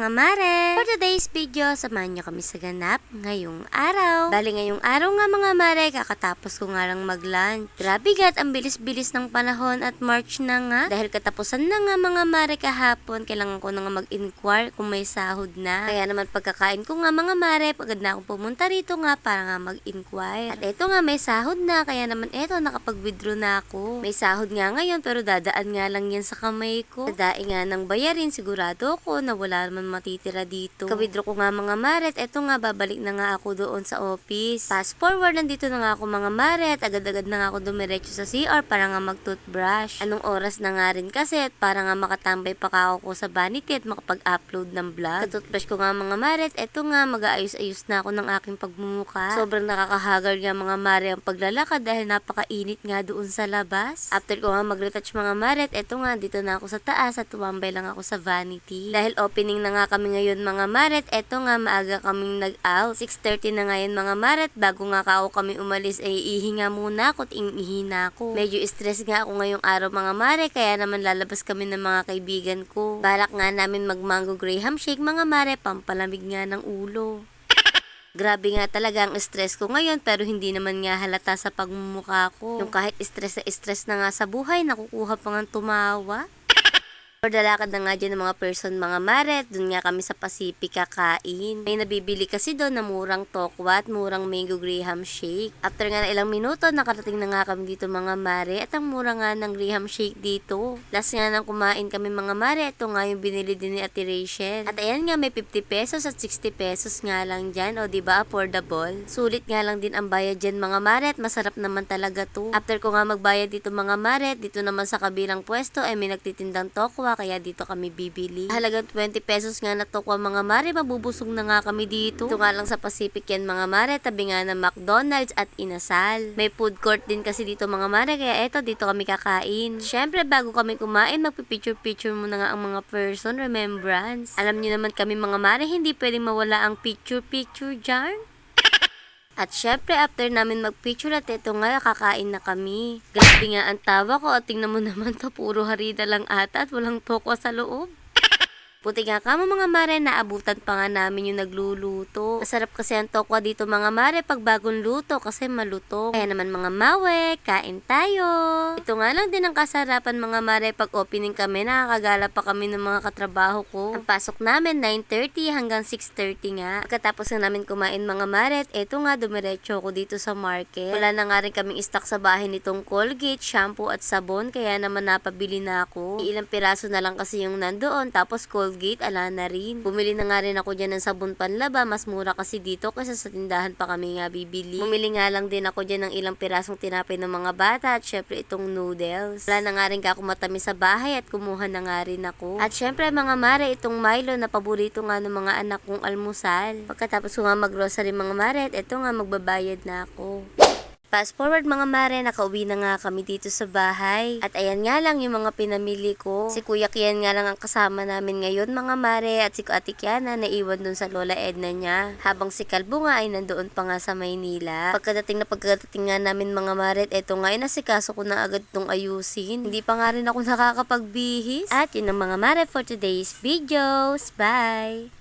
mga mare! For today's video, samahan nyo kami sa ganap ngayong araw. Bali ngayong araw nga mga mare, kakatapos ko nga lang mag-lunch. Grabe gat, ang bilis-bilis ng panahon at March na nga. Dahil katapusan na nga mga mare kahapon, kailangan ko na nga mag-inquire kung may sahod na. Kaya naman pagkakain ko nga mga mare, pagod na akong pumunta rito nga para nga mag-inquire. At eto nga may sahod na, kaya naman eto nakapag-withdraw na ako. May sahod nga ngayon pero dadaan nga lang yan sa kamay ko. Dadaing nga ng bayarin, sigurado ko na wala naman matitira dito. Ka-withdraw ko nga mga mare, at eto nga babalik na nga ako doon sa office. Fast forward, nandito na nga ako mga mare, at agad-agad na nga ako dumiretso sa CR para nga mag-toothbrush. Anong oras na nga rin kasi, at para nga makatambay pa ako sa vanity at makapag-upload ng vlog. Ka-toothbrush ko nga mga mare, at eto nga mag-aayos-ayos na ako ng aking pagmumuka. Sobrang nakakahagar nga mga mare ang paglalakad dahil napakainit nga doon sa labas. After ko nga mag-retouch mga mare, at eto nga dito na ako sa taas at tumambay lang ako sa vanity. Dahil opening na nga kami ngayon mga maret, eto nga maaga kaming nag-out. 6:30 na ngayon mga maret, bago nga ako kami umalis ay ihinga muna ako at imihina ako. Medyo stress nga ako ngayong araw mga mare, kaya naman lalabas kami ng mga kaibigan ko. Balak nga namin mag-mango graham shake mga mare, pampalamig nga ng ulo. Grabe nga talaga ang stress ko ngayon, pero hindi naman nga halata sa pagmumukha ko. Yung kahit stress na nga sa buhay, nakukuha pa nga tumawa. Or dalakad na nga dyan ng mga person mga maret, dun nga kami sa Pacific kakain. May nabibili kasi doon na murang tokwa at murang mango graham shake. After nga na ilang minuto, nakarating na nga kami dito mga mare, at ang mura nga ng graham shake dito. Last nga nang kumain kami mga mare, ito nga yung binili din ni Ate Rachel. At ayan nga, may 50 pesos at 60 pesos nga lang dyan, o diba affordable. Sulit nga lang din ang bayad dyan mga mare, at masarap naman talaga to. After ko nga magbayad dito mga mare, dito naman sa kabilang pwesto ay may nagtitindang tokwa, kaya dito kami bibili. Halagang 20 pesos nga na tokwa mga mare, mabubusog na nga kami dito. Ito nga lang sa Pacific yan mga mare, tabi nga ng McDonald's at Inasal. May food court din kasi dito mga mare, kaya eto dito kami kakain. Syempre bago kami kumain, magpipicture-picture muna nga ang mga person, remembrance. Alam niyo naman kami mga mare, hindi pwedeng mawala ang picture-picture dyan. At syempre, after namin mag-picture at ito nga, kakain na kami. Grabe nga ang tawa ko at tingnan mo naman to, puro harina lang ata at walang toko sa loob. Buti nga kamo mga mare, naabutan pa nga namin yung nagluluto. Masarap kasi ang tokwa dito mga mare pag bagong luto kasi malutong. Kaya naman mga mawe, kain tayo. Ito nga lang din ang kasarapan mga mare, pag opening kami, nakakagala pa kami ng mga katrabaho ko. Ang pasok namin 9:30 hanggang 6:30 nga. Pagkatapos na namin kumain mga mare, eto nga dumiretso ko dito sa market. Wala na nga rin kaming stock sa bahay nitong Colgate, shampoo at sabon, kaya naman napabili na ako. Ilang piraso na lang kasi yung nandoon, tapos Colgate, ala na rin. Bumili na nga rin ako dyan ng sabon panlaba, mas mura kasi dito kasi sa tindahan pa kami nga bibili. Bumili nga lang din ako dyan ng ilang pirasong tinapay ng mga bata at syempre itong noodles. Wala na nga rin ako matamis sa bahay at kumuha na nga rin ako. At syempre mga mare, itong Milo na paborito nga ng mga anak kong almusal. Pagkatapos ko nga mag-grocery mga mare, at ito nga magbabayad na ako. Fast forward mga mare, nakauwi na nga kami dito sa bahay. At ayan nga lang yung mga pinamili ko. Si Kuya Kian nga lang ang kasama namin ngayon mga mare, at si Ate Kiana naiwan dun sa Lola Edna niya. Habang si Kalbo nga ay nandoon pa nga sa Maynila. Pagkadating nga namin mga mare, eto nga inasikaso ko na agad itong ayusin. Hindi pa nga rin ako nakakapagbihis. At yun ang mga mare for today's videos. Bye!